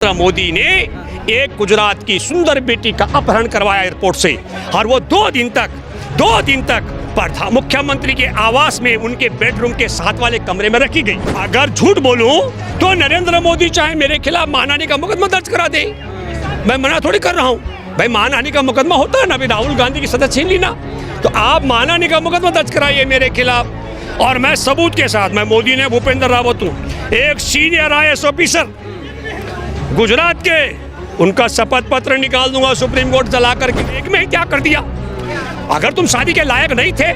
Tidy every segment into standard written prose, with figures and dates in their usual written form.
मोदी ने एक गुजरात की सुंदर बेटी का अपहरण करवाया एयरपोर्ट से और वो दो दिन तक मुख्यमंत्री के आवास में उनके बेडरूम के साथ वाले कमरे में रखी गई। अगर झूठ बोलूं तो नरेंद्र मोदी चाहे मेरे खिलाफ मानहानि का मुकदमा दर्ज करा दे, मैं मना थोड़ी कर रहा हूं। भाई मानहानि का मुकदमा होता है ना, अभी राहुल गांधी की सदस्य छीन ली ना, तो आप मानहानि का मुकदमा दर्ज कराइए मेरे खिलाफ और मैं सबूत के साथ, मैं मोदी ने भूपेंद्र रावत हूँ, एक सीनियर IAS ऑफिसर गुजरात के, उनका शपथ पत्र निकाल दूंगा सुप्रीम कोर्ट जला करके। एक में ही क्या कर दिया। अगर तुम शादी के लायक नहीं थे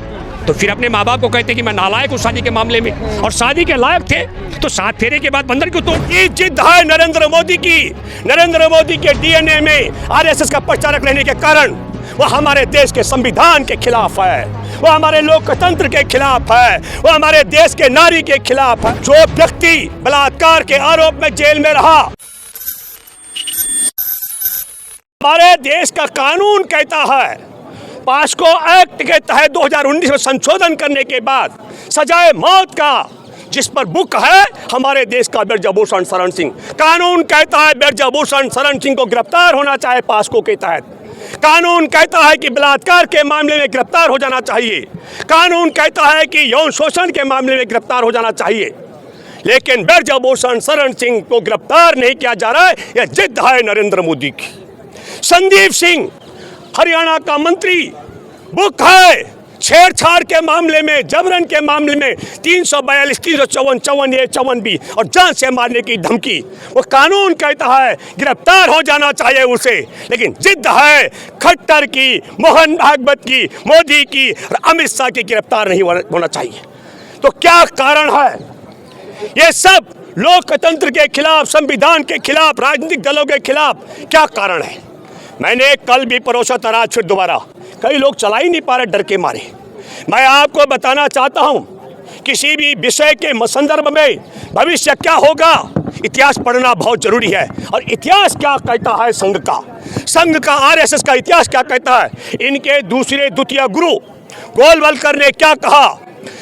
तो फिर अपने माँ बाप को कहते कि मैं नालायक हूँ शादी के मामले में, और शादी के लायक थे तो 7 फेरे के बाद बंधन क्यों तोड़। ये जिद है नरेंद्र मोदी की, नरेंद्र मोदी के DNA में RSS का प्रचारक रहने के कारण वो हमारे देश के संविधान के खिलाफ है, वो हमारे लोकतंत्र के खिलाफ है, वो हमारे देश के नारी के खिलाफ है। जो व्यक्ति बलात्कार के आरोप में जेल में रहा, हमारे देश का कानून कहता है, पास्को एक्ट के तहत 2019 में संशोधन करने के बाद सजाए मौत का जिस पर बुक है हमारे देश का ब्रजभूषण शरण सिंह। कानून कहता है ब्रजभूषण शरण सिंह को गिरफ्तार होना चाहिए पास्को के तहत। कानून कहता है कि बलात्कार के मामले में गिरफ्तार हो जाना चाहिए। कानून कहता है कि यौन शोषण के मामले में गिरफ्तार हो जाना चाहिए, लेकिन ब्रजभूषण शरण सिंह को गिरफ्तार नहीं किया जा रहा है। यह जिद है नरेंद्र मोदी की। संदीप सिंह हरियाणा का मंत्री, बुक है छेड़छाड़ के मामले में, जबरन के मामले में 342, 354, 54A, 54B और जान से मारने की धमकी। वो कानून कहता है गिरफ्तार हो जाना चाहिए उसे, लेकिन जिद है खट्टर की, मोहन भागवत की, मोदी की और अमित शाह की गिरफ्तार नहीं होना चाहिए। तो क्या कारण है? ये सब लोकतंत्र के खिलाफ, संविधान के खिलाफ, राजनीतिक दलों के खिलाफ क्या कारण है? मैंने कल भी परोसा था, आज फिर दोबारा, कई लोग चला ही नहीं पा रहे डर के मारे। मैं आपको बताना चाहता हूं, किसी भी विषय के संदर्भ में भविष्य क्या होगा, इतिहास पढ़ना बहुत जरूरी है। और इतिहास क्या कहता है संघ का RSS का इतिहास क्या कहता है? इनके दूसरे द्वितीय गुरु गोलवलकर ने क्या कहा?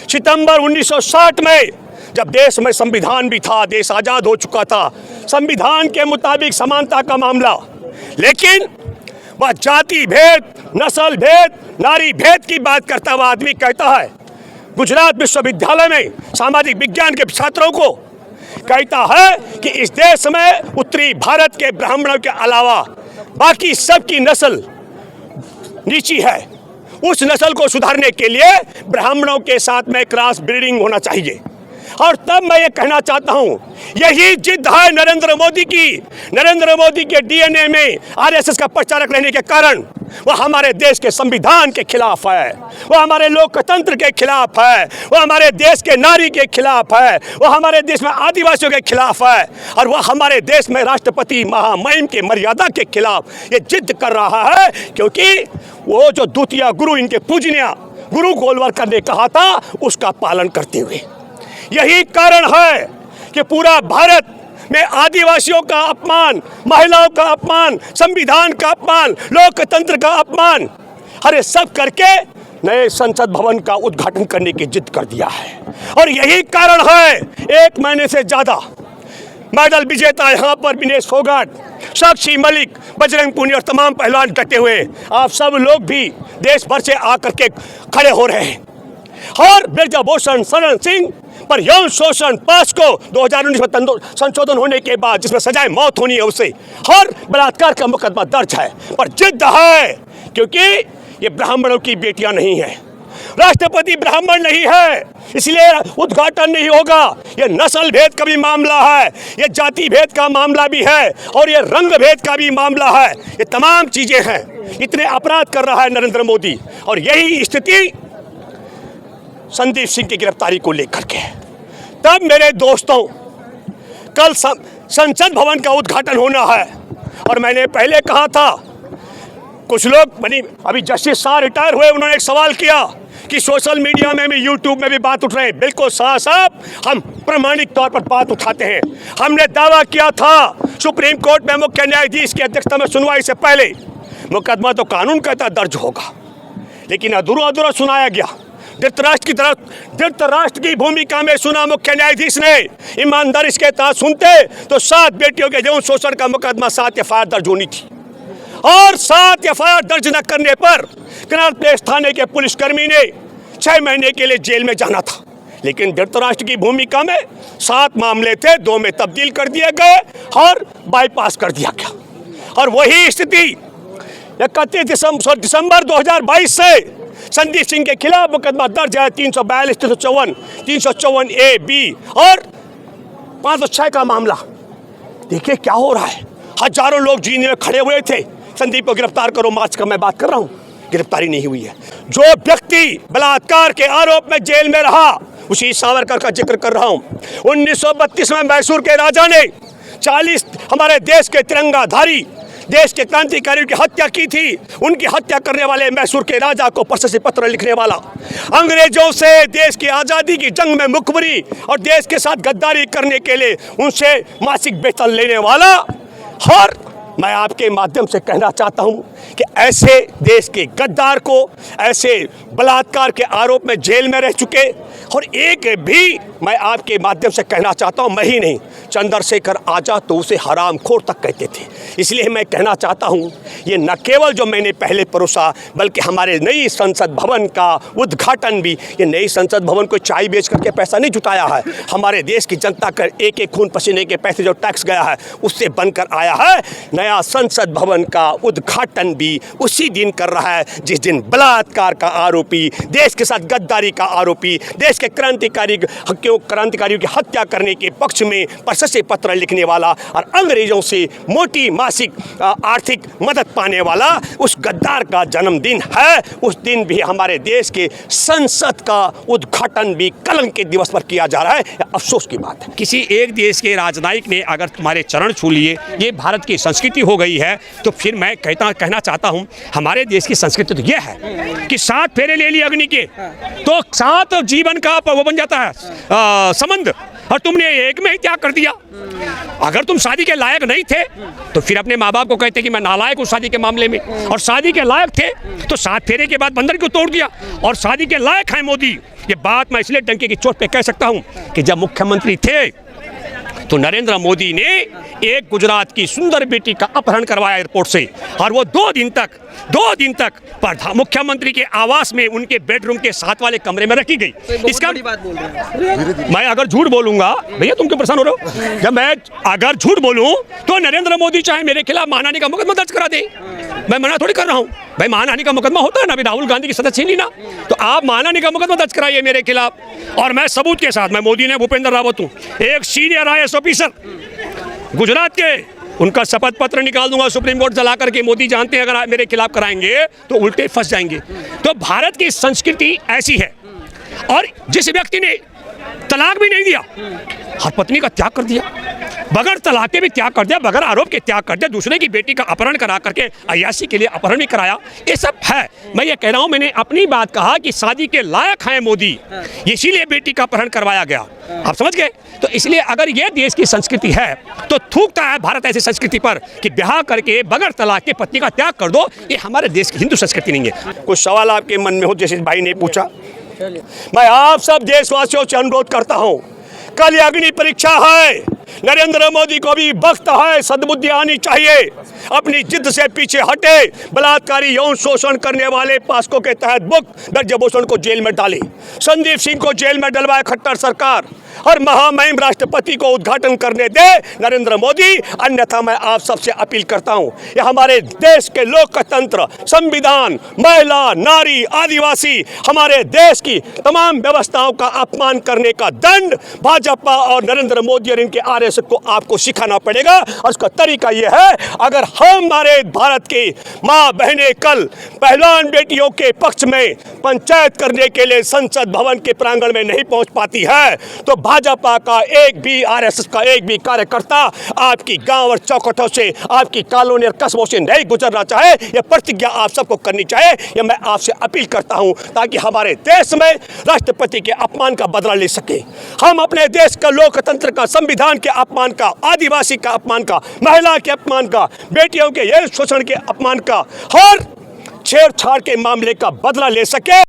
सितंबर 1960 में जब देश में संविधान भी था, देश आजाद हो चुका था, संविधान के मुताबिक समानता का मामला, लेकिन वह जाति भेद, नस्ल भेद, नारी भेद की बात करता हुआ आदमी कहता है, गुजरात विश्वविद्यालय में सामाजिक विज्ञान के छात्रों को कहता है कि इस देश में उत्तरी भारत के ब्राह्मणों के अलावा बाकी सबकी नस्ल नीची है। उस नस्ल को सुधारने के लिए ब्राह्मणों के साथ में क्रॉस ब्रीडिंग होना चाहिए। और तब मैं ये कहना चाहता हूं, यही जिद है नरेंद्र मोदी की। नरेंद्र मोदी के DNA में RSS का प्रचारक रहने के कारण वो हमारे देश के संविधान के खिलाफ है, वो हमारे लोकतंत्र के खिलाफ है, वो हमारे देश के नारी के खिलाफ है, वो हमारे देश में आदिवासियों के खिलाफ है, और वह हमारे देश में राष्ट्रपति महामहिम के मर्यादा के खिलाफ ये जिद कर रहा है। क्योंकि वो जो द्वितीय गुरु, इनके पूजनीय गुरु गोलवलकर ने कहा था, उसका पालन करते हुए यही कारण है कि पूरा भारत में आदिवासियों का अपमान, महिलाओं का अपमान, संविधान का अपमान, लोकतंत्र का अपमान, अरे सब करके नए संसद भवन का उद्घाटन करने की जिद कर दिया है। और यही कारण है 1 महीने से ज्यादा मेडल विजेता यहाँ पर विनेश फोगाट, साक्षी मलिक, बजरंग पुनिया और तमाम पहलवान डटे हुए, आप सब लोग भी देश भर से आकर के खड़े हो रहे हैं। और ब्रजभूषण शरण सिंह पर यौन शोषण पास्को 2019 में संशोधन होने के बाद जिसमें सजाए मौत होनी है उसे, और बलात्कार का मुकदमा दर्ज है। पर जिद है क्योंकि ये ब्राह्मणों की बेटियां नहीं है, राष्ट्रपति ब्राह्मण नहीं है, इसलिए उद्घाटन नहीं होगा। ये नस्ल भेद का भी मामला है, ये जाति भेद का मामला भी है, और ये रंग भेद का भी मामला है। ये तमाम चीजें हैं। इतने अपराध कर रहा है नरेंद्र मोदी, और यही स्थिति संदीप सिंह की गिरफ्तारी को लेकर के। तब मेरे दोस्तों, कल संसद भवन का उद्घाटन होना है, और मैंने पहले कहा था, कुछ लोग अभी जस्टिस शाह रिटायर हुए, उन्होंने एक सवाल किया कि सोशल मीडिया में भी, यूट्यूब में भी बात उठ रहे हैं। बिल्कुल साफ हम प्रामाणिक तौर पर बात उठाते हैं। हमने दावा किया था सुप्रीम कोर्ट में मुख्य न्यायाधीश की अध्यक्षता में सुनवाई से पहले, मुकदमा तो कानून कहता दर्ज होगा, लेकिन अधूरा सुनाया गया। धृतराष्ट्र की भूमिका में सुना मुख्य न्यायाधीश ने ईमानदारी के साथ सुनते तो 7 बेटियों के यौन शोषण का मुकदमा 7 एफआईआर दर्ज होनी थी, और 7 एफआईआर दर्ज न करने पर कनाट प्लेस थाने के पुलिसकर्मी ने 6 महीने के लिए जेल में जाना था। लेकिन धृतराष्ट्र की भूमिका में 7 मामले थे, 2 में तब्दील कर दिए गए और बाईपास कर दिया गया। और वही स्थिति 31 दिसंबर 2022 से संदीप सिंह के खिलाफ मुकदमा दर्ज है 342, 354, 354 ए, बी और 506 का मामला। देखिए क्या हो रहा है, हजारों लोग जीने में खड़े हुए थे, संदीप को गिरफ्तार करो, मार्च का मैं बात कर रहा हूँ, गिरफ्तारी नहीं हुई है। जो व्यक्ति बलात्कार के आरोप में जेल में रहा, उसी सावरकर का जिक्र कर रहा हूँ। 1932 में मैसूर के राजा ने 40 हमारे देश के तिरंगाधारी, देश के क्रांतिकारियों की हत्या की थी। उनकी हत्या करने वाले मैसूर के राजा को प्रशस्ति पत्र लिखने वाला, अंग्रेजों से देश की आज़ादी की जंग में मुखबरी और देश के साथ गद्दारी करने के लिए उनसे मासिक वेतन लेने वाला। और मैं आपके माध्यम से कहना चाहता हूं कि ऐसे देश के गद्दार को, ऐसे बलात्कार के आरोप में जेल में रह चुके, और एक भी, मैं आपके माध्यम से कहना चाहता हूं, मैं ही नहीं, चंद्रशेखर आजाद तो उसे हरामखोर तक कहते थे। इसलिए मैं कहना चाहता हूं, ये न केवल जो मैंने पहले परोसा, बल्कि हमारे नई संसद भवन का उद्घाटन भी, ये नई संसद भवन को चाय बेच करके पैसा नहीं जुटाया है, हमारे देश की जनता का एक एक खून पसीने के पैसे जो टैक्स गया है उससे बनकर आया है। नया संसद भवन का उद्घाटन भी उसी दिन कर रहा है जिस दिन बलात्कार का आरोपी, देश के साथ गद्दारी का आरोपी, देश के क्रांतिकारियों की हत्या करने के पक्ष में प्रशस्ति पत्र लिखने वाला और अंग्रेजों से मोटी मासिक आर्थिक मदद पाने वाला उस गद्दार का जन्मदिन है। उस दिन भी हमारे देश के संसद का उद्घाटन भी कलंक के दिवस पर किया जा रहा है। अफसोस की बात है। किसी एक देश के राजनयिक ने अगर तुम्हारे चरण छू लिए, ये भारत की संस्कृति हो गई है, तो फिर मैं कहना चाहता हूँ, हमारे देश की संस्कृति तो यह है कि 7 फेरे ले लिए अग्नि के तो 7 जीवन का वो बन जाता है संबंध, और तुमने एक में ही त्याग कर दिया। अगर तुम शादी के लायक नहीं थे तो फिर अपने माँ बाप को कहते कि मैं नालायक हूँ शादी के मामले में, और शादी के लायक थे तो 7 फेरे के बाद बंधन क्यों तोड़ दिया, और शादी के लायक है मोदी। ये बात मैं इसलिए डंके की चोट पे कह सकता हूँ कि जब मुख्यमंत्री थे तो नरेंद्र मोदी ने एक गुजरात की सुंदर बेटी का अपहरण करवाया एयरपोर्ट से, और वो 2 दिन तक मुख्यमंत्री के आवास में उनके बेडरूम के 7 वाले कमरे में रखी गई। इसका बात बोल रहे हैं। मैं अगर झूठ बोलूंगा, भैया तुम क्यों परेशान हो रहे हो, जब मैं अगर झूठ बोलूं तो नरेंद्र मोदी चाहे मेरे खिलाफ मानहानि का मुकदमा दर्ज करा दे, मैं मना थोड़ी कर रहा हूं। भाई मानहानि का मुकदमा होता है ना, अभी राहुल गांधी की सदस्य छीन ली ना, तो आप मानहानि का मुकदमा दर्ज कराइए मेरे खिलाफ, और मैं सबूत के साथ, मैं मोदी ने भूपेंद्र रावत हूँ, एक सीनियर IAS ऑफिसर गुजरात के, उनका शपथ पत्र निकाल दूंगा सुप्रीम कोर्ट जला करके। मोदी जानते हैं अगर मेरे खिलाफ कराएंगे तो उल्टे फंस जाएंगे। तो भारत की संस्कृति ऐसी है, और जिस व्यक्ति ने तलाक भी नहीं दिया, हर पत्नी का त्याग कर दिया, बगैर तलाक के भी त्याग कर दिया, बगैर आरोप के त्याग कर दिया, दूसरे की बेटी का अपहरण करा करके अय्याशी के लिए अपहरण भी कराया, ये सब है। मैं ये कह रहा हूँ, मैंने अपनी बात कहा कि शादी के लायक हैं मोदी, इसीलिए बेटी का अपहरण करवाया गया। आप समझ गए? तो इसलिए अगर ये देश की संस्कृति है तो थूकता है भारत ऐसी संस्कृति पर कि ब्याह करके बगैर तलाक के पत्नी का त्याग कर दो। ये हमारे देश की हिंदू संस्कृति नहीं है। कुछ सवाल आपके मन में हो, जैसे भाई ने पूछा, मैं आप सब देशवासियों से अनुरोध करता हूं, कल अग्नि परीक्षा है, नरेंद्र मोदी को भी वक्त है, सद्बुद्धि आनी चाहिए, अपनी जिद से पीछे हटे, बलात्कारी यौन शोषण करने वाले पास्को के तहत बुक ब्रजभूषण को जेल में डाली, संदीप सिंह को जेल में डलवाए खट्टर सरकार, और महामहिम राष्ट्रपति को उद्घाटन करने दे नरेंद्र मोदी, अन्यथा मैं आप सबसे अपील करता हूं, ये हमारे देश के लोकतंत्र, संविधान, महिला, नारी, आदिवासी, हमारे देश की तमाम व्यवस्थाओं का अपमान करने का दंड भाजपा और नरेंद्र मोदी और इनके RSS को आपको सिखाना पड़ेगा। और उसका तरीका यह है, अगर हमारे भारत के माँ बहनें कल पहलवान बेटियों के पक्ष में पंचायत करने के लिए संसद भवन के प्रांगण में नहीं पहुंच पाती है, तो भाजपा का एक भी, RSS का एक भी कार्यकर्ता आपकी गांव और चौखटों से, आपकी कॉलोनी और कस्बों से नहीं गुजरना चाहे, यह प्रतिज्ञा आप सबको करनी चाहिए। यह मैं आपसे अपील करता हूं, ताकि हमारे देश में राष्ट्रपति के अपमान का बदला ले सके, हम अपने देश का लोकतंत्र का, संविधान के अपमान का, आदिवासी का अपमान का, महिला के अपमान का, बेटियों के यौन शोषण के अपमान का, हर छेड़छाड़ के मामले का बदला ले सके।